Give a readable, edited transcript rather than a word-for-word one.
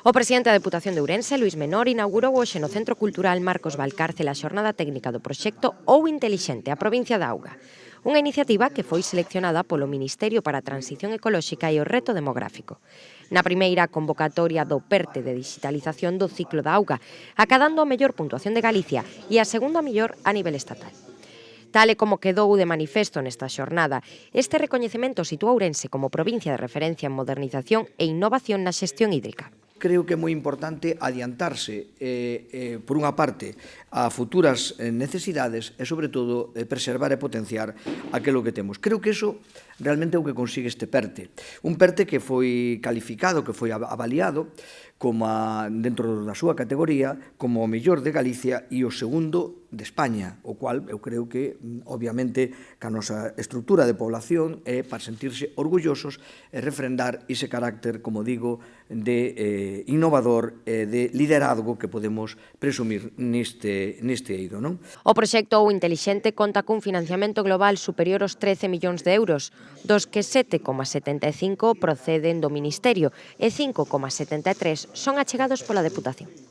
O presidente da Deputación de Ourense, Luís Menor, inaugurou hoxe no Centro Cultural Marcos Valcárcel a xornada técnica do proxecto Ou Intelixente, a provincia da Auga. Unha iniciativa que foi seleccionada polo Ministerio para a Transición Ecolóxica e o Reto Demográfico. Na primeira convocatoria do PERTE de digitalización do ciclo da auga, acadando a mellor puntuación de Galicia e a segunda mellor a nivel estatal. Tal e como quedou de manifesto nesta xornada, este recoñecemento sitúa Ourense como provincia de referencia en modernización e innovación na xestión hídrica. Creo que é moi importante adiantarse, por unha parte, a futuras necesidades e, sobre todo, preservar e potenciar aquilo que temos. Creo que iso realmente é o que consigue este PERTE. Un PERTE que foi calificado, que foi avaliado como dentro da súa categoría como o mellor de Galicia e o segundo de España, o cual eu creo que, obviamente, que a nosa estrutura de población é para sentirse orgullosos e refrendar ese carácter, como digo, de innovador e de liderazgo que podemos presumir neste eido, non? O proxecto Ou Intelixente conta cun financiamento global superior aos 13 millóns de euros, dos que 7,75 proceden do Ministerio e 5,73 son achegados pola Deputación.